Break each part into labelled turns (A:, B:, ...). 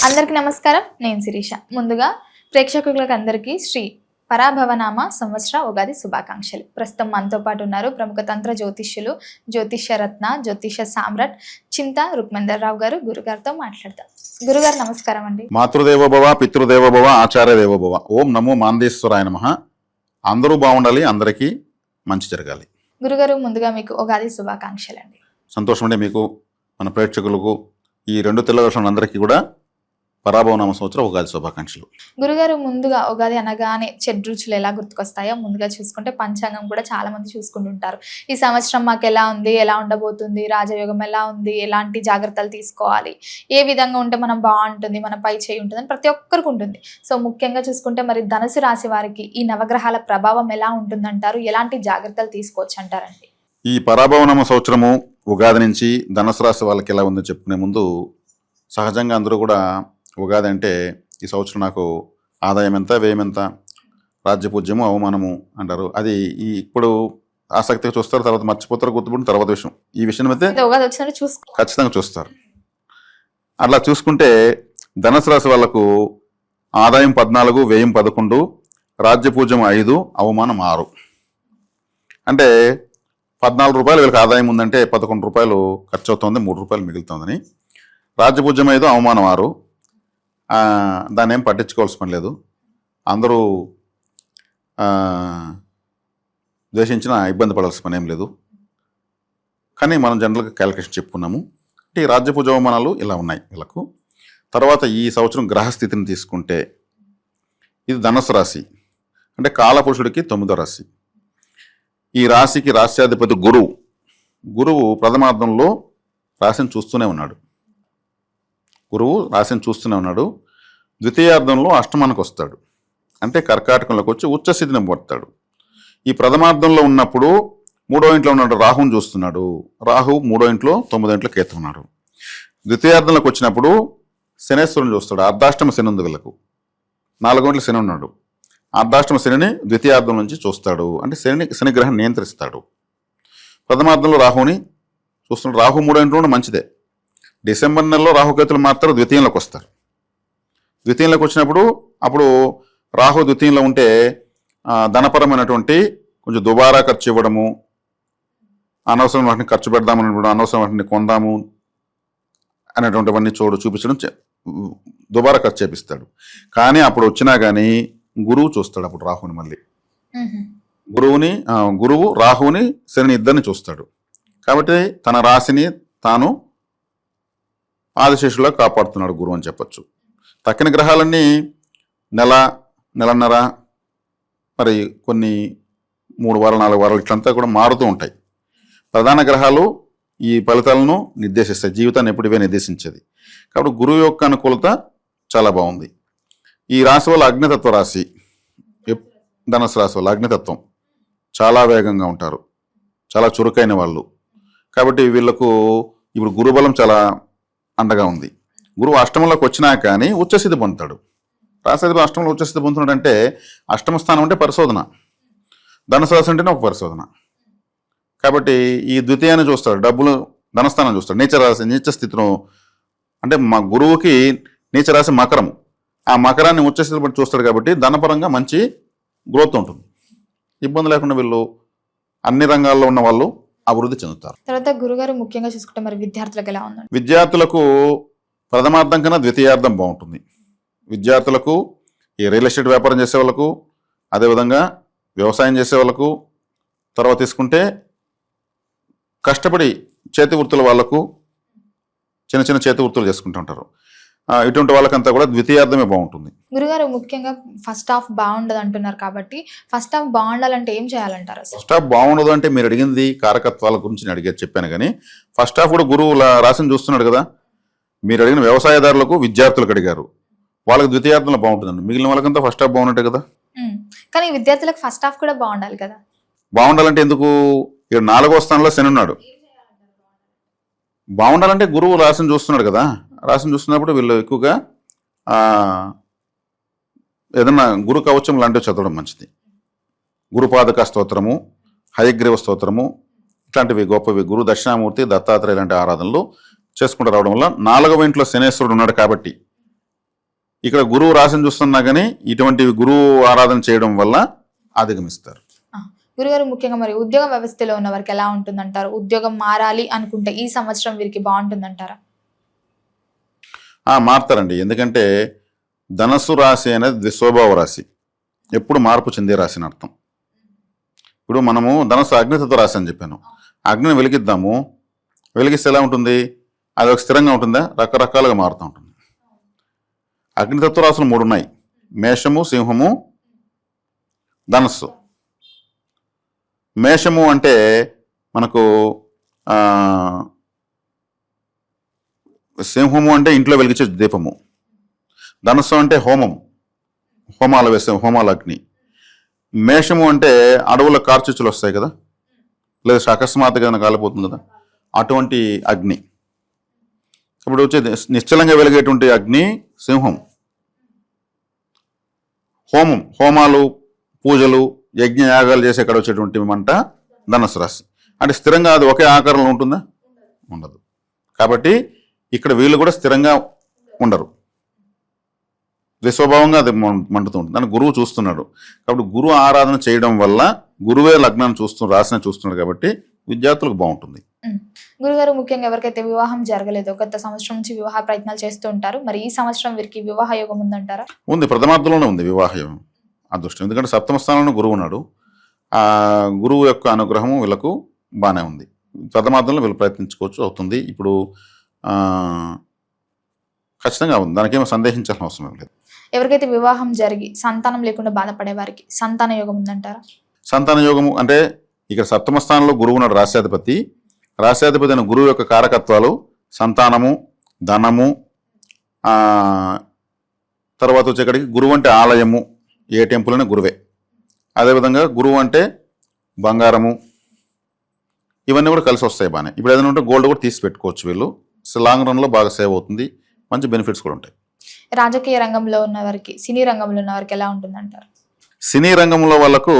A: అందరికీ నమస్కారం. నేను శిరీష. ముందుగా ప్రేక్షకులకు అందరికీ శ్రీ పరాభవనామ సంవత్సర ఉగాది శుభాకాంక్షలు. ప్రస్తుతం మనతో పాటు ఉన్నారు ప్రముఖ తంత్ర జ్యోతిష్యులు, జ్యోతిష్య రత్న, జ్యోతిష సామ్రాట్ చింత రుక్మందర్ రావు గారు. గురుగారితో మాట్లాడతాం. గురుగారు నమస్కారం అండి.
B: మాతృదేవోభవ, పితృదేవోభవ, ఆచార్య దేవోభవ. ఓం నమో మాందేశ్వరాయ నమః. అందరూ బాగుండాలి, అందరికీ మంచి జరగాలి.
A: గురుగారు ముందుగా మీకు ఉగాది శుభాకాంక్షలు అండి.
B: సంతోషం అండి. మీకు, మన ప్రేక్షకులకు, ఈ రెండు తెలుగు అందరికీ కూడా పరాభవనామ సంవత్సర ఉగాది శుభాకాంక్షలు.
A: గురుగారు ముందుగా ఉగాది అనగానే షడ్రుచులు ఎలా గుర్తుకొస్తాయో ముందుగా చూసుకుంటే పంచాంగం కూడా చాలా మంది చూసుకుంటుంటారు. ఈ సంవత్సరం మాకు ఎలా ఉంది, ఎలా ఉండబోతుంది, రాజయోగం ఎలా ఉంది, ఎలాంటి జాగ్రత్తలు తీసుకోవాలి, ఏ విధంగా ఉంటే మనం బాగుంటుంది, మన పై చేయి ఉంటుంది అని ప్రతి ఒక్కరికి ఉంటుంది. సో ముఖ్యంగా చూసుకుంటే మరి ధనుసు రాశి వారికి ఈ నవగ్రహాల ప్రభావం ఎలా ఉంటుందంటారు, ఎలాంటి జాగ్రత్తలు తీసుకోవచ్చు అంటారండి?
B: ఈ పరాభవనామ సంవత్సరము ఉగాది నుంచి ధనుసు రాశి వాళ్ళకి ఎలా ఉందో చెప్పుకునే ముందు, సహజంగా అందరూ కూడా ఉగాది అంటే ఈ సంవత్సరం నాకు ఆదాయం ఎంత, వ్యయం ఎంత, రాజ్యపూజ్యము, అవమానము అంటారు. అది ఇప్పుడు ఆసక్తిగా చూస్తారు, తర్వాత మర్చిపోతారు, గుర్తుపడిన తర్వాత విషయం. ఈ విషయం అయితే
A: ఉగాది వచ్చినట్టు
B: ఖచ్చితంగా చూస్తారు. అట్లా చూసుకుంటే ధనుసు రాశి వాళ్ళకు ఆదాయం 14, వ్యయం 11, రాజ్యపూజ్యం 5, అవమానం 6. అంటే 14 రూపాయలు వీళ్ళకి ఆదాయం ఉందంటే 11 రూపాయలు ఖర్చు అవుతుంది, 3 రూపాయలు మిగులుతుందని. రాజ్యపూజ్యం 5, అవమానం 6. దాన్ని ఏం పట్టించుకోవాల్సిన పని లేదు. అందరూ ద్వేషించినా ఇబ్బంది పడాల్సిన పని ఏం లేదు. కానీ మనం జనరల్గా క్యాలిక్యులేషన్ చెప్పుకున్నాము. ఈ రాజ్యపూజ అవమానాలు ఇలా ఉన్నాయి వీళ్ళకు. తర్వాత ఈ సంవత్సరం గ్రహస్థితిని తీసుకుంటే ఇది ధనుసు రాశి, అంటే కాలపురుషుడికి 9వ రాశి. ఈ రాశికి రాశ్యాధిపతి గురువు ప్రథమార్థంలో రాశిని చూస్తూనే ఉన్నాడు. ద్వితీయార్థంలో అష్టమానికి వస్తాడు, అంటే కర్కాటకంలోకి వచ్చి ఉచ్చస్థితిని పడతాడు. ఈ ప్రథమార్థంలో ఉన్నప్పుడు 3వ ఇంట్లో ఉన్నాడు, రాహుని చూస్తున్నాడు. రాహు 3వ ఇంట్లో, 9వ ఇంట్లో కేతు ఉన్నాడు. ద్వితీయార్థంలోకి వచ్చినప్పుడు శనేశ్వరుని చూస్తాడు. అర్ధాష్టమ శని ఉంది వీళ్ళకు. 4వ ఇంట్లో శని ఉన్నాడు. అర్ధాష్టమ శనిని ద్వితీయార్థం నుంచి చూస్తాడు, అంటే శనిగ్రహం నియంత్రిస్తాడు. ప్రథమార్థంలో రాహుని చూస్తున్నాడు. రాహు 3వ ఇంట్లో మంచిదే. డిసెంబర్ నెలలో రాహుకేతులు మాత్రం ద్వితీయంలోకి వస్తారు. ద్వితీయంలోకి వచ్చినప్పుడు అప్పుడు రాహు ద్వితీయంలో ఉంటే ధనపరమైనటువంటి కొంచెం దుబారా ఖర్చు ఇవ్వడము, అనవసరం వాటిని ఖర్చు పెడదామని, అనవసరం వాటిని కొందాము అనేటువంటివన్నీ చూపించడం, దుబారా ఖర్చు చేపిస్తాడు. కానీ అప్పుడు వచ్చినా కానీ గురువు చూస్తాడు. అప్పుడు రాహుని మళ్ళీ గురువు రాహుని శని ఇద్దరిని చూస్తాడు. కాబట్టి తన రాశిని తాను ఆదిశేషులా కాపాడుతున్నాడు గురువు అని చెప్పచ్చు. తక్కిన గ్రహాలన్నీ నెలన్నర, మరి కొన్ని 3 వారాలు 4 వారాలు ఇట్లంతా కూడా మారుతూ ఉంటాయి. ప్రధాన గ్రహాలు ఈ ఫలితాలను నిర్దేశిస్తాయి, జీవితాన్ని ఎప్పుడివే నిర్దేశించేది. కాబట్టి గురువు యొక్క అనుకూలత చాలా బాగుంది. ఈ రాశి వల్ల అగ్నితత్వ రాశి, ధనుసు రాశి వల్ల అగ్నితత్వం, చాలా వేగంగా ఉంటారు, చాలా చురుకైన వాళ్ళు. కాబట్టి వీళ్ళకు ఇప్పుడు గురుబలం చాలా అండగా ఉంది. గురువు అష్టమంలోకి వచ్చినా కానీ ఉచ్చస్థితి పొందుతాడు. రాశాధిపతి అష్టమంలో ఉచ్చస్థితి పొందుతున్నాడు అంటే అష్టమ స్థానం అంటే పరిశోధన, ధనుసు రాశి అంటేనే ఒక పరిశోధన. కాబట్టి ఈ ద్వితీయాన్ని చూస్తాడు, డబ్బులు ధనస్థానం చూస్తాడు. నీచ స్థితిలో అంటే మా గురువుకి నీచ రాశి మకరము, ఆ మకరాన్ని ఉచ్చస్థితి పట్టి చూస్తాడు. కాబట్టి ధనపరంగా మంచి గ్రోత్ ఉంటుంది. ఇబ్బంది లేకుండా వీళ్ళు అన్ని రంగాల్లో ఉన్న వాళ్ళు అభివృద్ధి చెందుతారు.
A: తర్వాత గురుగారు ముఖ్యంగా చూసుకుంటే మరి విద్యార్థులకు ఎలా ఉందండి?
B: విద్యార్థులకు ప్రథమార్థం కన్నా ద్వితీయార్థం బాగుంటుంది. విద్యార్థులకు ఈ రియల్ ఎస్టేట్ వ్యాపారం చేసే వాళ్ళకు, అదేవిధంగా వ్యవసాయం చేసే వాళ్ళకు, తర్వాత తీసుకుంటే కష్టపడి చేతి వృత్తుల వాళ్ళకు, చిన్న చిన్న చేతి వృత్తులు చేసుకుంటూ ఉంటారు. ఇటువంటి వాళ్ళకంతా కూడా ద్వితీయార్థమే బాగుంటుంది.
A: గురుగారు ముఖ్యంగా ఫస్ట్ హాఫ్ బాగుండదు అంటున్నారు కాబట్టి ఫస్ట్ హాఫ్ బాగుండాలంటే ఏం చేయాలంటారు?
B: ఫస్ట్ హాఫ్ బాగుండదు అంటే మీరు అడిగింది కారకత్వాల గురించి నేను చెప్పాను. కానీ ఫస్ట్ హాఫ్ కూడా గురువు రాశిని చూస్తున్నాడు కదా. మీరు అడిగిన వ్యవసాయదారులకు, విద్యార్థులకు అడిగారు, వాళ్ళకి ద్వితీయార్థంలో బాగుంటుందండి. మిగిలిన వాళ్ళకంతా ఫస్ట్ హాఫ్ బాగున్నట్టే కదా.
A: కానీ విద్యార్థులకు ఫస్ట్ హాఫ్ కూడా బాగుండాలి కదా.
B: బాగుండాలంటే ఎందుకు? ఇక్కడ 4వ స్థానంలో శని ఉన్నాడు. బాగుండాలంటే గురువు రాశిని చూస్తున్నాడు కదా. రాశిని చూస్తున్నప్పుడు వీళ్ళు ఎక్కువగా ఏదన్నా గురు కవచం లాంటివి చదవడం మంచిది. గురుపాదక స్తోత్రము, హయగ్రీవ స్తోత్రము, ఇట్లాంటివి గొప్పవి. గురు దక్షిణామూర్తి, దత్తాత్రేయ లాంటి ఆరాధనలు చేసుకుంటూ రావడం వల్ల 4వ ఇంట్లో శనేశ్వరుడు ఉన్నాడు కాబట్టి ఇక్కడ గురువు రాశిని చూస్తున్నా కానీ ఇటువంటి గురువు ఆరాధన చేయడం వల్ల అధిగమిస్తారు.
A: గురుగారు ముఖ్యంగా మరి ఉద్యోగ వ్యవస్థలో ఉన్న వారికి ఎలా ఉంటుందంటారు? ఉద్యోగం మారాలి అనుకుంటే ఈ సంవత్సరం వీరికి బాగుంటుందంటారా?
B: మారుతారండి. ఎందుకంటే ధనస్సు రాశి అనేది ద్విస్వభావ రాశి, ఎప్పుడు మార్పు చెందే రాశి అని అర్థం. ఇప్పుడు మనము ధనస్సు అగ్నితత్వ రాశి అని చెప్పాను. అగ్నిని వెలిగిద్దాము, వెలిగిస్తే ఎలా ఉంటుంది? అది ఒక స్థిరంగా ఉంటుందా? రకరకాలుగా మారుతూ ఉంటుంది. అగ్నితత్వ రాశులు 3 ఉన్నాయి: మేషము, సింహము, ధనస్సు. మేషము అంటే మనకు సింహము అంటే ఇంట్లో వెలిగించే దీపము, ధనస్సు అంటే హోమాలు వేసే హోమాల అగ్ని. మేషము అంటే అడవుల కార్చిచ్చులు వస్తాయి కదా, లేదా అకస్మాత్తుగా ఏదైనా కాలిపోతుంది కదా, అటువంటి అగ్ని. ఇప్పుడు వచ్చేది నిశ్చలంగా వెలిగేటువంటి అగ్ని సింహం. హోమాలు, పూజలు, యజ్ఞ యాగాలు చేసే అక్కడ వచ్చేటువంటి మంట ధనస్సు రాశి. అంటే స్థిరంగా అది ఒకే ఆకారంలో ఉంటుందా? ఉండదు. కాబట్టి ఇక్కడ వీళ్ళు కూడా స్థిరంగా ఉండరు, విశ్వభావంగా అది మండుతూ ఉంటుంది. దాన్ని గురువు చూస్తున్నాడు. కాబట్టి గురువు ఆరాధన చేయడం వల్ల గురువే లగ్నాన్ని రాశిని చూస్తున్నాడు కాబట్టి విద్యార్థులకు బాగుంటుంది.
A: గురుగారు ముఖ్యంగా ఎవరికైతే వివాహం జరగలేదో గత సంవత్సరం నుంచి వివాహ ప్రయత్నాలు చేస్తూ ఉంటారు, మరి ఈ సంవత్సరం వీరికి వివాహ యోగం ఉందంటారా?
B: ఉంది, ప్రథమార్థంలోనే ఉంది వివాహ యోగం, అదృష్టం. ఎందుకంటే సప్తమ స్థానంలో గురువు ఉన్నాడు. ఆ గురువు యొక్క అనుగ్రహము వీళ్ళకు బాగానే ఉంది. ప్రథమార్థంలో వీళ్ళు ప్రయత్నించుకోవచ్చు, అవుతుంది. ఇప్పుడు ఖచ్చితంగా ఉంది, దానికేమో సందేహించాల్సిన అవసరం లేదు.
A: ఎవరికైతే వివాహం జరిగి సంతానం లేకుండా బాధపడే వారికి సంతాన యోగం ఉందంటారా?
B: సంతాన యోగము అంటే ఇక్కడ సప్తమ స్థానంలో గురువు ఉన్నాడు, రాశ్యాధిపతి. రాశ్యాధిపతి అయిన గురువు యొక్క కారకత్వాలు సంతానము, ధనము, తర్వాత వచ్చేక్కడికి గురువు అంటే ఆలయము, ఏ టెంపుల్ అయినా గురువే. అదేవిధంగా గురువు అంటే బంగారము, ఇవన్నీ కూడా కలిసి వస్తాయి బాగానే. ఇప్పుడు ఏదైనా ఉంటే గోల్డ్ కూడా తీసి పెట్టుకోవచ్చు వీళ్ళు. లాంగ్ రన్లో బాగా సేవ్ అవుతుంది, మంచి బెనిఫిట్స్ కూడా ఉంటాయి.
A: రాజకీయ రంగంలో ఉన్న వారికి, సినీ రంగంలో ఉన్న వారికి ఎలా ఉంటుందంటారు?
B: సినీ రంగంలో వాళ్ళకు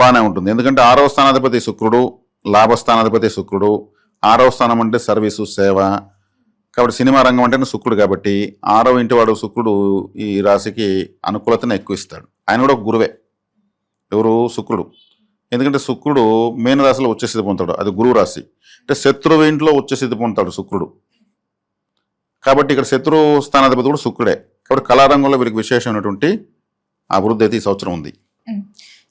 B: బాగానే ఉంటుంది. ఎందుకంటే 6వ స్థానాధిపతి శుక్రుడు, లాభస్థానాధిపతి శుక్రుడు. 6వ స్థానం అంటే సర్వీసు, సేవ. కాబట్టి సినిమా రంగం అంటే శుక్రుడు కాబట్టి 6వ ఇంటి వాడు శుక్రుడు ఈ రాశికి అనుకూలతను ఎక్కువ ఇస్తాడు. ఆయన కూడా ఒక గురువే. ఎవరు? శుక్రుడు. ఎందుకంటే శుక్రుడు మీన రాశిలో ఉచ్చస్థితి పొందుతాడు, అది గురువు రాశి. అంటే శత్రువు ఇంట్లో ఉచ్చస్థితి పొందుతాడు శుక్రుడు. కాబట్టి ఇక్కడ శత్రు స్థానాధిపతి కూడా శుక్రుడే. కాబట్టి కళారంగంలో వీరికి విశేషమైనటువంటి అభివృద్ధి అయితే ఈ సంవత్సరం ఉంది.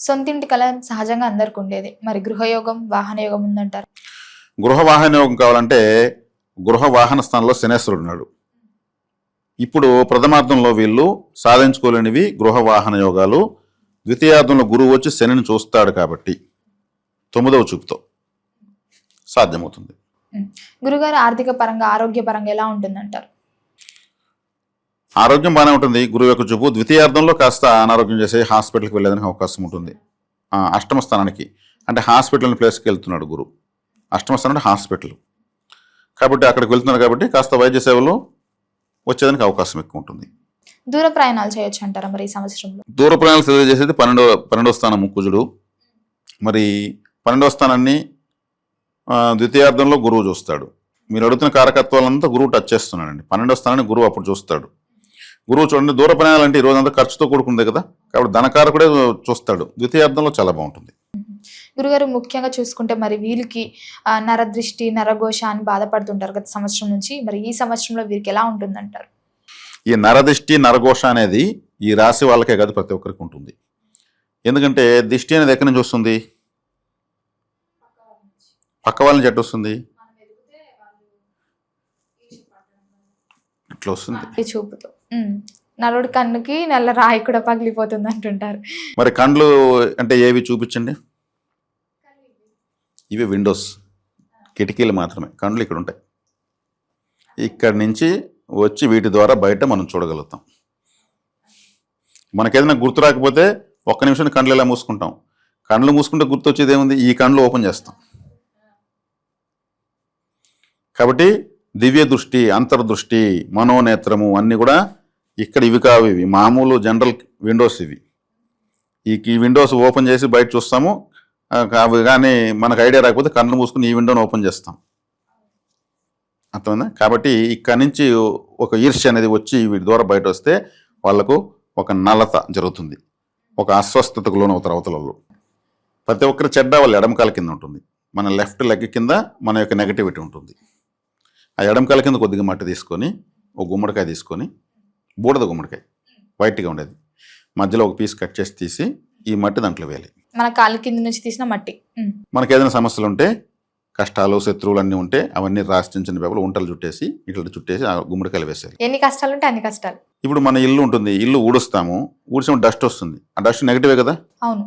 A: సొంతింటి కళ సహజంగా అందరికి ఉండేది, మరి గృహయోగం, వాహన యోగం ఉందంటారు?
B: గృహ వాహన యోగం కావాలంటే గృహ వాహన స్థానంలో శనేశ్వరుడు ఉన్నాడు. ఇప్పుడు ప్రథమార్థంలో వీళ్ళు సాధించుకోలేనివి గృహ వాహన యోగాలు. ద్వితీయార్థంలో గురువు వచ్చి శనిని చూస్తాడు కాబట్టి 9వ చూపుతో సాధ్యమవుతుంది.
A: గురుగారు ఆర్థిక పరంగా, ఆరోగ్య పరంగా ఎలా ఉంటుందంటారు?
B: ఆరోగ్యం బాగానే ఉంటుంది. గురువు యొక్క చూపు ద్వితీయార్థంలో కాస్త అనారోగ్యం చేసే హాస్పిటల్కి వెళ్ళేదానికి అవకాశం ఉంటుంది. అష్టమ స్థానానికి అంటే హాస్పిటల్ ప్లేస్కి వెళ్తున్నాడు గురువు. అష్టమ స్థానం అంటే హాస్పిటల్ కాబట్టి అక్కడికి వెళ్తున్నాడు కాబట్టి కాస్త వైద్య సేవలు వచ్చేదానికి అవకాశం ఎక్కువ ఉంటుంది.
A: దూర ప్రయాణాలు చేయొచ్చు అంటారా మరి ఈ సంవత్సరంలో?
B: దూర ప్రయాణాలు తెలియజేసేది 12వ స్థానం కుజుడు. మరి 12వ స్థానాన్ని ద్వితీయార్థంలో గురువు చూస్తాడు. మీరు అడుగుతున్న కారకత్వాలంతా గురువు టచ్ చేస్తున్నాడండి. 12వ స్థానాన్ని గురువు అప్పుడు చూస్తాడు. గురువు చూడండి, దూర ప్రయాణాలు అంటే ఈ రోజంతా ఖర్చుతో కూడుకుందే కదా, కాబట్టి ధనకారకుడే చూస్తాడు. ద్వితీయార్థంలో చాలా బాగుంటుంది.
A: గురుగారు ముఖ్యంగా చూసుకుంటే మరి వీళ్ళకి నరదృష్టి, నరఘోష అని బాధపడుతుంటారు గత సంవత్సరం నుంచి, మరి ఈ సంవత్సరంలో వీరికి ఎలా ఉంటుందంటారు?
B: ఈ నరదృష్టి, నరఘోష అనేది ఈ రాశి వాళ్ళకే కాదు ప్రతి ఒక్కరికి ఉంటుంది. ఎందుకంటే దిష్టి అనేది ఎక్కడి నుంచి వస్తుంది? పక్క వాళ్ళ నుంచి ఎట్టు వస్తుంది? ఇట్లా వస్తుంది
A: చూపుతో. నలుడి కన్నుకి నల్ల రాయి కూడా పగిలిపోతుంది అంటుంటారు.
B: మరి కండ్లు అంటే ఏవి చూపించండి? ఇవి విండోస్, కిటికీలు మాత్రమే. కండ్లు ఇక్కడ ఉంటాయి. ఇక్కడి నుంచి వచ్చి వీటి ద్వారా బయట మనం చూడగలుగుతాం. మనకేదైనా గుర్తు రాకపోతే ఒక్క నిమిషం కండ్లు ఎలా మూసుకుంటాం. కండ్లు మూసుకుంటే గుర్తు వచ్చేది ఏముంది? ఈ కండ్లు ఓపెన్ చేస్తాం. కాబట్టి దివ్య దృష్టి, అంతర్దృష్టి, మనోనేత్రము అన్నీ కూడా ఇక్కడ ఇవి కావు. ఇవి మామూలు జనరల్ విండోస్. ఇవి ఈ విండోస్ ఓపెన్ చేసి బయట చూస్తాము. అవి కానీ మనకు ఐడియా రాకపోతే కళ్ళు మూసుకుని ఈ విండోని ఓపెన్ చేస్తాం. అర్థమైందా? కాబట్టి ఇక్కడి నుంచి ఒక ఈర్ష్య అనేది వచ్చి వీటి ద్వారా బయట వస్తే వాళ్ళకు ఒక నలత జరుగుతుంది, ఒక అస్వస్థతకు లోనవుతారు అవతల వాళ్ళు. ప్రతి ఒక్కరి చెడ్డ వాళ్ళ ఎడమకాల కింద ఉంటుంది, మన లెఫ్ట్ లెగ్ కింద మన యొక్క నెగటివిటీ ఉంటుంది. ఆ ఎడమకాల కింద కొద్దిగా మట్టి తీసుకొని ఒక గుమ్మడికాయ తీసుకొని, బూడిద గుమ్మడికాయ వైట్గా ఉండేది, మధ్యలో ఒక పీస్ కట్ చేసి తీసి ఈ మట్టి దాంట్లో వేయాలి.
A: మన కాళ్ళ కింద నుంచి తీసిన మట్టి.
B: మనకి ఏదైనా సమస్యలు ఉంటే, కష్టాలు శత్రువులు అన్నీ ఉంటే అవన్నీ రాసి చిన్న చిన్న పేపర్లు ఉంటలు చుట్టేసి ఇట్లా చుట్టేసి ఆ గుమ్మడికాయలు వేసేయాలి.
A: ఎన్ని కష్టాలు ఉంటే అన్ని కష్టాలు.
B: ఇప్పుడు మన ఇల్లు ఉంటుంది, ఇల్లు ఊడుస్తాము, ఊడిసిన డస్ట్ వస్తుంది, ఆ డస్ట్ నెగిటివే కదా,
A: అవును.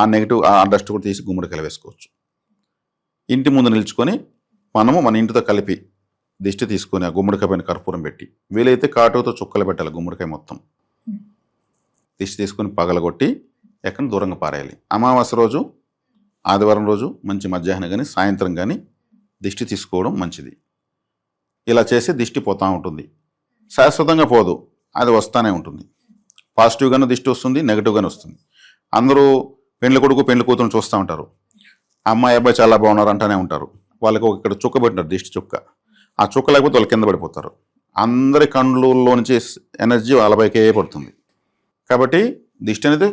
B: ఆ నెగిటివ్ ఆ డస్ట్ కూడా తీసి గుమ్మడికాయలు వేసుకోవచ్చు. ఇంటి ముందు నిల్చుకొని మనము మన ఇంటితో కలిపి దిష్టి తీసుకొని ఆ గుమ్మడికాయ పైన కర్పూరం పెట్టి, వీలైతే కాటుతో చుక్కలు పెట్టాలి గుమ్మడికాయ మొత్తం. దిష్టి తీసుకొని పగలగొట్టి ఎక్కడ దూరంగా పారేయాలి. అమావాస్య రోజు, ఆదివారం రోజు మంచి మధ్యాహ్నం కానీ సాయంత్రం కానీ దిష్టి తీసుకోవడం మంచిది. ఇలా చేసి దిష్టి పోతూ ఉంటుంది, శాశ్వతంగా పోదు, అది వస్తూనే ఉంటుంది. పాజిటివ్గానే దిష్టి వస్తుంది, నెగిటివ్గానే వస్తుంది. అందరూ పెండ్లి కొడుకు పెండ్లి కూతురు చూస్తూ ఉంటారు, అమ్మాయి అబ్బాయి చాలా బాగున్నారు అంటూనే ఉంటారు. వాళ్ళకి ఇక్కడ చుక్క పెట్టినారు, దిష్టి చుక్క. ఆ చుక్క లేకపోతే వాళ్ళు కింద పడిపోతారు. అందరి కండ్లలో నుంచి ఎనర్జీ వాళ్ళ పైకే పడుతుంది. కాబట్టి దిష్టి అనేది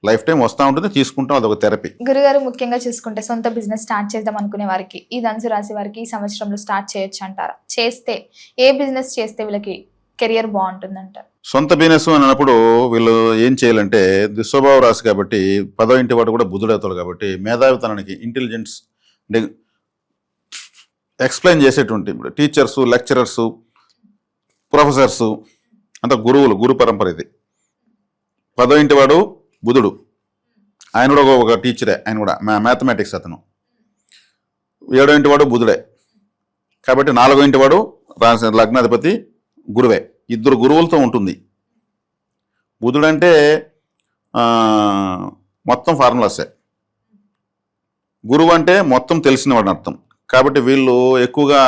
B: లైఫ్ టైం వస్తూ ఉంటుంది, తీసుకుంటాం, అదొక థెరపీ.
A: గురుగారు, ముఖ్యంగా చూసుకుంటే సొంత బిజినెస్ స్టార్ట్ చేద్దాం అనుకునే వారికి, ఈ ధనుసు రాశి వారికి ఈ సంవత్సరంలో స్టార్ట్ చేయొచ్చు అంటారా? చేస్తే ఏ బిజినెస్ చేస్తే వీళ్ళకి కెరియర్ బాగుంటుంది అంటారు?
B: సొంత బిజినెస్ అని అన్నప్పుడు వీళ్ళు ఏం చేయాలంటే, దుస్వభావ రాశి కాబట్టి 10వ ఇంటి వాడు కూడా బుధుడవుతాడు కాబట్టి మేధావితనానికి, ఇంటెలిజెన్స్ అంటే ఎక్స్ప్లెయిన్ చేసేటువంటి టీచర్సు, లెక్చరర్సు, ప్రొఫెసర్సు అంత గురువులు, గురు పరంపర ఇది. 10వ ఇంటి వాడు బుధుడు, ఆయన కూడా ఒక టీచరే, ఆయన కూడా మ్యాథమెటిక్స్ అతను. 7వ ఇంటి వాడు బుధుడే కాబట్టి 4వ ఇంటి వాడు లగ్నాధిపతి గురువే. ఇద్దరు గురువులతో ఉంటుంది. బుధుడంటే మొత్తం ఫార్ములాసే, గురువు అంటే మొత్తం తెలిసినవాడు అర్థం. కాబట్టి వీళ్ళు ఎక్కువగా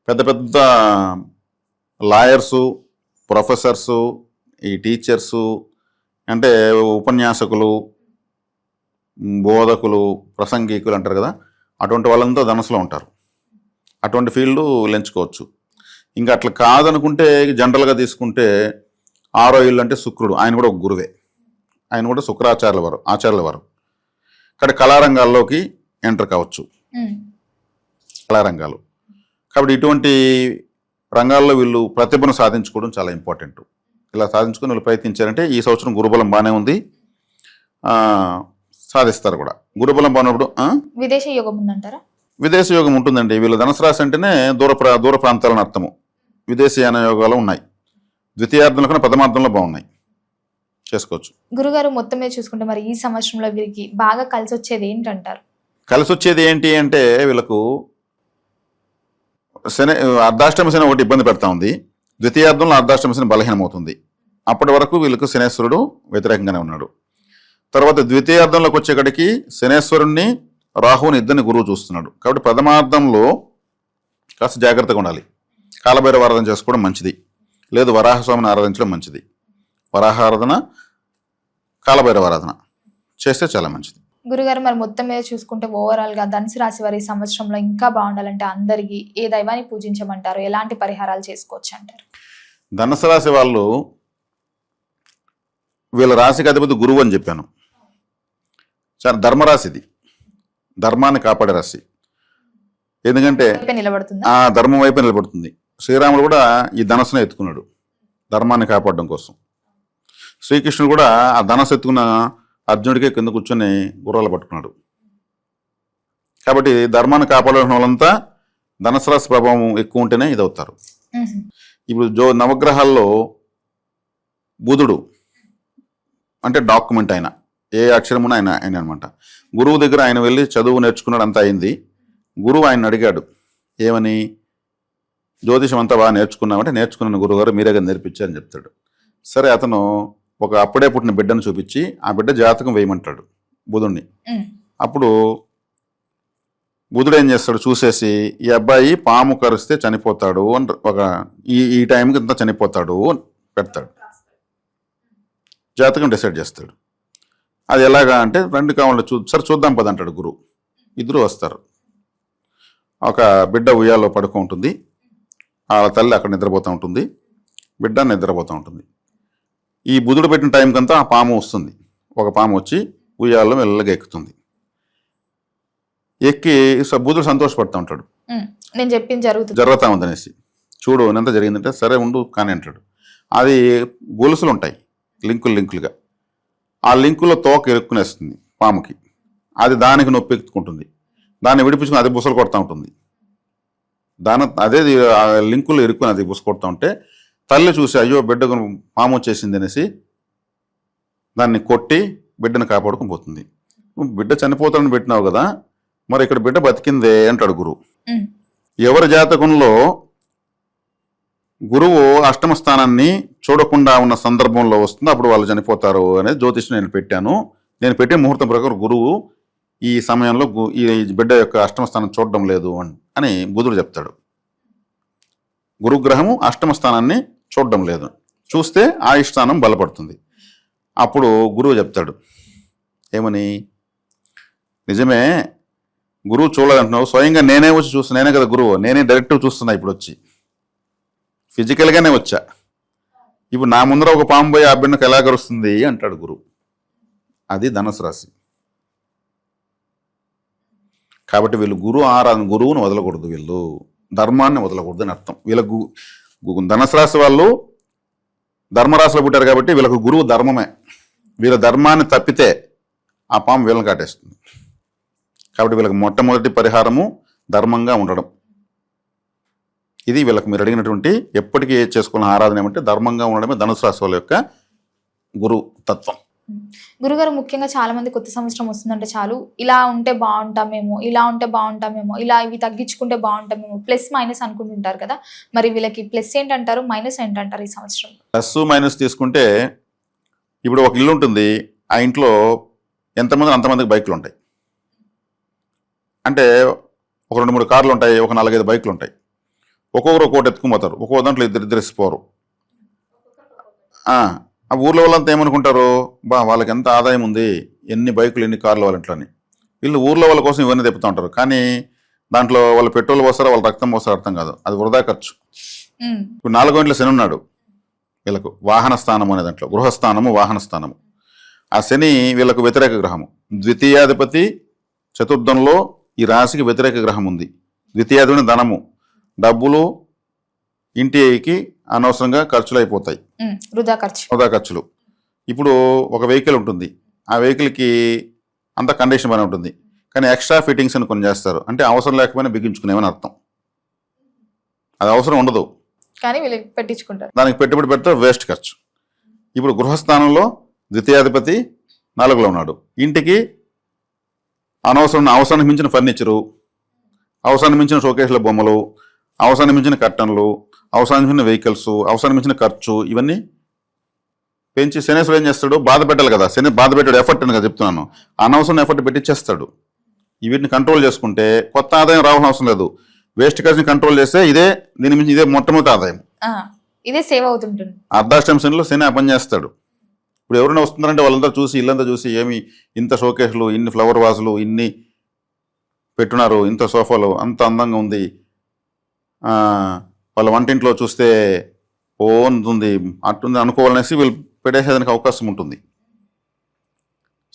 B: పెద్ద పెద్ద లాయర్సు, ప్రొఫెసర్సు, ఈ టీచర్సు అంటే ఉపన్యాసకులు, బోధకులు, ప్రసంగికులు అంటారు కదా, అటువంటి వాళ్ళంతా ధనుసులో ఉంటారు. అటువంటి ఫీల్డ్ ఎంచుకోవచ్చు. ఇంకా అట్లా కాదనుకుంటే జనరల్గా తీసుకుంటే 6వ ఇల్లు అంటే శుక్రుడు, ఆయన కూడా ఒక గురువే, ఆయన కూడా ఆచార్యుల వారు. ఇక్కడ కళారంగాల్లోకి ఎంటర్ కావచ్చు, కళారంగాలు. కాబట్టి ఇటువంటి రంగాల్లో వీళ్ళు ప్రతిభను సాధించుకోవడం చాలా ఇంపార్టెంట్. ఇలా సాధించుకొని వీళ్ళు ప్రయత్నించారంటే ఈ సంవత్సరం గురుబలం బాగానే ఉంది, సాధిస్తారు కూడా. గురుబలం బాగున్నప్పుడు
A: విదేశ యోగం ఉందంటారా?
B: విదేశీ యోగం ఉంటుందండి. వీళ్ళు ధనుసు రాశి అంటేనే దూర ప్రాంతాలని అర్థము. విదేశీయాన యోగాలు ఉన్నాయి, ద్వితీయార్థంలో కన్నా ప్రథమార్థంలో బాగున్నాయి, చేసుకోవచ్చు.
A: గురుగారు, మొత్తం మీద చూసుకుంటే మరి ఈ సంవత్సరంలో వీరికి బాగా కలిసి వచ్చేది ఏంటంటారు?
B: కలిసి వచ్చేది ఏంటి అంటే, వీళ్ళకు శని, అర్ధాష్టమ శని ఒకటి ఇబ్బంది పెడతా ఉంది. ద్వితీయార్థంలో అర్ధాష్టమ శని బలహీనమవుతుంది. అప్పటి వరకు వీళ్ళకు శనేశ్వరుడు వ్యతిరేకంగానే ఉన్నాడు. తర్వాత ద్వితీయార్థంలోకి వచ్చేకడికి శనేశ్వరుణ్ణి, రాహువుని ఇద్దరిని గురువు చూస్తున్నాడు. కాబట్టి ప్రథమార్థంలో కాస్త జాగ్రత్తగా ఉండాలి. కాలభైరవ ఆరాధన చేసుకోవడం మంచిది, లేదు వరాహస్వామిని ఆరాధించడం మంచిది. వరాహారాధన, కాలభైరవ ఆరాధన చేస్తే చాలా మంచిది.
A: గురుగారు, మరి మొత్తం మీద చూసుకుంటే ఓవరాల్ గా ధనుసు రాశి వారి సంవత్సరంలో ఇంకా బాగుండాలంటే అందరికీ ఏ దైవాన్ని పూజించమంటారు, ఎలాంటి పరిహారాలు చేసుకోవచ్చు అంటారు?
B: ధనుసు రాశి వాళ్ళు, వీళ్ళ రాశికి అధిపతి గురువు అని చెప్పాను. చాలా ధర్మరాశిది, ధర్మాన్ని కాపాడే రాశి. ఎందుకంటే
A: నిలబడుతుంది,
B: ఆ ధర్మం వైపు నిలబడుతుంది. శ్రీరాముడు కూడా ఈ ధనస్సును ఎత్తుకున్నాడు ధర్మాన్ని కాపాడడం కోసం. శ్రీకృష్ణుడు కూడా ఆ ధనస్సు ఎత్తుకున్న అర్జునుడికే కింద కూర్చొని గుర్రాలు పట్టుకున్నాడు. కాబట్టి ధర్మాన్ని కాపాడాల్సిన వాళ్ళంతా ధనుసు రాశి ప్రభావం ఎక్కువ ఉంటేనే ఇది అవుతారు. ఇప్పుడు నవగ్రహాల్లో బుధుడు అంటే డాక్యుమెంట్, ఆయన ఏ అక్షరమున ఆయన అనమాట. గురువు దగ్గర ఆయన వెళ్ళి చదువు నేర్చుకున్నాడు, అంతా అయింది. గురువు ఆయన అడిగాడు, ఏమని, జ్యోతిషం అంతా బాగా నేర్చుకున్నామంటే, నేర్చుకున్న గురువుగారు మీరేగా నేర్పించారని చెప్తాడు. సరే, అతను ఒక అప్పుడే పుట్టిన బిడ్డను చూపించి ఆ బిడ్డ జాతకం వేయమంటాడు బుధుడిని. అప్పుడు బుధుడు ఏం చేస్తాడు, చూసేసి ఈ అబ్బాయి పాము కరిస్తే చనిపోతాడు అని ఒక ఈ టైంకి ఇంత చనిపోతాడు అని పెడతాడు, జాతకం డిసైడ్ చేస్తాడు. అది ఎలాగా అంటే, రెండు కావాలి సరే చూద్దాం పద అంటాడు గురువు. ఇద్దరు వస్తారు. ఒక బిడ్డ ఉయ్యాలో పడుకుంటుంది, వాళ్ళ తల్లి అక్కడ నిద్రపోతూ ఉంటుంది, బిడ్డ నిద్రపోతూ ఉంటుంది. ఈ బుధుడు పెట్టిన టైంకంతా ఆ పాము వస్తుంది. ఒక పాము వచ్చి ఉయ్యాల్లో మెల్లగా ఎక్కుతుంది. ఎక్కి బుధుడు సంతోషపడుతూ ఉంటాడు,
A: నేను చెప్పింది
B: జరుగుతా ఉందనేసి. చూడు ఎంత జరిగిందంటే, సరే ఉండు కానీ అంటాడు. అది గొలుసులు ఉంటాయి లింకులుగా, ఆ లింకులో తోక ఇరుక్కునేస్తుంది పాముకి. అది దానికి నొప్పి ఎక్కుతుంటుంది, దాన్ని విడిపించుకుని అది బుసలు కొడతా ఉంటుంది. అదే ఆ లింకులు ఇరుక్కుని అది బుస కొడతా ఉంటే తల్లి చూసి అయ్యో బిడ్డకు పాము వచ్చేసింది అనేసి దాన్ని కొట్టి బిడ్డను కాపాడుకుని పోతుంది. బిడ్డ చనిపోతాడని పెట్టినావు కదా, మరి ఇక్కడ బిడ్డ బతికిందే అంటాడు గురువు. ఎవరి జాతకంలో గురువు అష్టమ స్థానాన్ని చూడకుండా ఉన్న సందర్భంలో వస్తుందో అప్పుడు వాళ్ళు చనిపోతారు అనేది జ్యోతిష్యం నేను పెట్టాను. నేను పెట్టే ముహూర్తం ప్రకారం గురువు ఈ సమయంలో ఈ బిడ్డ యొక్క అష్టమ స్థానం చూడడం లేదు అని బుధుడు చెప్తాడు. గురుగ్రహము అష్టమ స్థానాన్ని చూడడం లేదు, చూస్తే ఆయుష్ స్థానం బలపడుతుంది. అప్పుడు గురువు చెప్తాడు ఏమని, నిజమే గురువు చూడలేదంటున్నావు, స్వయంగా నేనే వచ్చి చూస్తున్నా, నేనే కదా గురువు, నేనే డైరెక్ట్ చూస్తున్నా, ఇప్పుడు వచ్చి ఫిజికల్గానే వచ్చా, ఇప్పుడు నా ముందర ఒక పాము పోయి ఆ బిడ్డకు ఎలా గరుస్తుంది అంటాడు గురువు. అది ధనుసు రాశి. కాబట్టి వీళ్ళు గురువును వదలకూడదు, వీళ్ళు ధర్మాన్ని వదలకూడదు అని అర్థం. వీళ్ళకు ధనుసు రాశి వాళ్ళు ధర్మరాశిలో పుట్టారు కాబట్టి వీళ్ళకు గురువు ధర్మమే. వీళ్ళ ధర్మాన్ని తప్పితే ఆ పాము వీళ్ళని కాటేస్తుంది. కాబట్టి వీళ్ళకి మొట్టమొదటి పరిహారము ధర్మంగా ఉండడం. ఇది వీళ్ళకి మీరు అడిగినటువంటి ఎప్పటికీ చేసుకున్న ఆరాధన ఏమంటే ధర్మంగా ఉండడమే ధనుసు రాశి వాళ్ళ యొక్క గురు తత్వం.
A: గురుగారు, ముఖ్యంగా చాలా మంది కొత్త సంవత్సరం వస్తుందంటే చాలు ఇలా ఉంటే బాగుంటామేమో, ఇలా ఉంటే బాగుంటామేమో, ఇలా ఇవి తగ్గించుకుంటే బాగుంటామేమో, ప్లస్ మైనస్ అనుకుంటుంటారు కదా, మరి వీళ్ళకి ప్లస్ ఏంటంటారు, మైనస్ ఏంటంటారు ఈ సంవత్సరం?
B: ప్లస్ మైనస్ తీసుకుంటే ఇప్పుడు ఒక ఇల్లు ఉంటుంది, ఆ ఇంట్లో ఎంతమంది అంతమందికి బైకులు ఉంటాయి. అంటే ఒక 2-3 కార్లు ఉంటాయి, ఒక 4-5 బైకులు ఉంటాయి. ఒక్కొక్కరు ఒక్కొక్కటి ఎత్తుకుపోతారు, ఒక్కొక్క దాంట్లో ఇద్దరు ఇసిపోరు. ఆ ఊర్లో వాళ్ళంతా ఏమనుకుంటారు, వాళ్ళకి ఎంత ఆదాయం ఉంది, ఎన్ని బైకులు ఎన్ని కార్లు వాళ్ళ ఇంట్లో అని. వీళ్ళు ఊర్లో వాళ్ళ కోసం ఇవన్నీ తెప్పుతూ ఉంటారు, కానీ దాంట్లో వాళ్ళు పెట్రోల్ పోస్తారో వాళ్ళ రక్తం పోస్తారో అర్థం కాదు, అది వృధా ఖర్చు. ఇప్పుడు 4వ ఇంట్లో శని ఉన్నాడు, వీళ్ళకు వాహన స్థానం అనే దాంట్లో గృహస్థానము వాహన స్థానము. ఆ శని వీళ్ళకు వ్యతిరేక గ్రహము. ద్వితీయాధిపతి చతుర్థంలో ఈ రాశికి వ్యతిరేక గ్రహం ఉంది. ద్వితీయాధిపతి ధనము, డబ్బులు, ఇంటికి అనవసరంగా ఖర్చులు అయిపోతాయి, వృధా ఖర్చులు. ఇప్పుడు ఒక వెహికల్ ఉంటుంది, ఆ వెహికల్కి అంత కండిషన్ బాగానే ఉంటుంది, కానీ ఎక్స్ట్రా ఫిట్టింగ్స్ అని కొన్ని చేస్తారు, అంటే అవసరం లేకపోయినా బిగించుకునేమని అర్థం. అది అవసరం ఉండదు
A: కానీ వీళ్ళు పెట్టించుకుంటారు,
B: దానికి పెట్టుబడి పెడతారు, వేస్ట్ ఖర్చు. ఇప్పుడు గృహస్థానంలో ద్వితీయాధిపతి 4లో ఉన్నాడు, ఇంటికి అవసరానికి మించిన ఫర్నిచరు, అవసరానికి మించిన షోకేస్ల బొమ్మలు, అవసరానికి మించిన కర్టన్లు, అవసరానికి మించిన వెహికల్స్, అవసరానికి మించిన ఖర్చు, ఇవన్నీ పెంచి శనేశ్వరుడు ఏం చేస్తాడు, బాధ పెట్టాలి కదా, శని బాధ పెట్టాడు, ఎఫర్ట్ అని కదా చెప్తున్నాను, అనవసరం ఎఫర్ట్ పెట్టిచ్చేస్తాడు. వీటిని కంట్రోల్ చేసుకుంటే కొత్త ఆదాయం రావాల్సిన అవసరం లేదు, వేస్ట్ ఖర్చుని కంట్రోల్ చేస్తే దీని మించి ఇదే మొట్టమొదటి ఆదాయం,
A: ఇదే సేవ్ అవుతుంటుంది.
B: అర్ధాష్టమి శనిలో శని ఆ పని చేస్తాడు. ఇప్పుడు ఎవరైనా వస్తున్నారంటే వాళ్ళంతా చూసి, ఇల్లంతా చూసి, ఏమి ఇంత షోకేస్లు, ఇన్ని ఫ్లవర్ వాజులు, ఇన్ని పెట్టున్నారు, ఇంత సోఫాలు, అంత అందంగా ఉంది, వాళ్ళ వంటింట్లో చూస్తే ఉంటుంది అట్టుంది అనుకోవాలనేసి వీళ్ళు పెట్టేసేదానికి అవకాశం ఉంటుంది.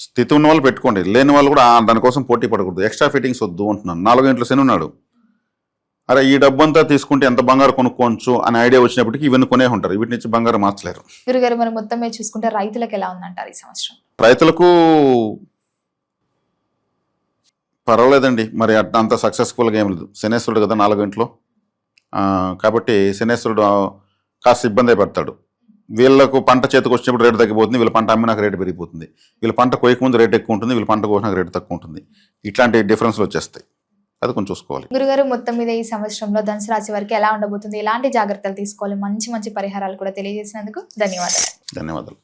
B: స్థితి ఉన్న వాళ్ళు పెట్టుకోండి, లేని వాళ్ళు కూడా దానికోసం పోటీ పడకూడదు. ఎక్స్ట్రా ఫిట్టింగ్స్ వద్దు అంటున్నాను. 4వ ఇంట్లో శని ఉన్నాడు, అరే ఈ డబ్బంతా తీసుకుంటే ఎంత బంగారు కొనుక్కోవచ్చు అనే ఐడియా వచ్చినప్పటికీ ఇవన్నీ కొనే ఉంటారు, వీటి నుంచి బంగారం మార్చలేరు.
A: గురుగారు, మరి మొత్తం మీద చూసుకుంటే రైతులకు ఎలా ఉందంటారు ఈ సంవత్సరం?
B: రైతులకు పర్వాలేదండి, మరి అంత సక్సెస్ఫుల్గా ఏం లేదు. శనేశ్వరుడు కదా 4వ ఇంట్లో, కాబట్టి శనేశ్వరుడు కాస్త ఇబ్బంది పడతాడు. వీళ్ళకు పంట చేతికి వచ్చినప్పుడు రేటు తగ్గిపోతుంది, వీళ్ళ పంట అమ్మినాక రేటు పెరిగిపోతుంది, వీళ్ళ పంట కోయకముందు రేటు ఎక్కువ ఉంటుంది, వీళ్ళ పంట కోసినాక రేటు తక్కువ ఉంటుంది. ఇట్లాంటి డిఫరెన్స్లు వచ్చేస్తాయి, అది కొంచెం చూసుకోవాలి.
A: గురుగారు, మొత్తం మీద ఈ సంవత్సరంలో ధనుసు రాశి వారికి ఎలా ఉండబోతుంది, ఎలాంటి జాగ్రత్తలు తీసుకోవాలి, మంచి మంచి పరిహారాలు కూడా తెలియజేసినందుకు ధన్యవాదాలు.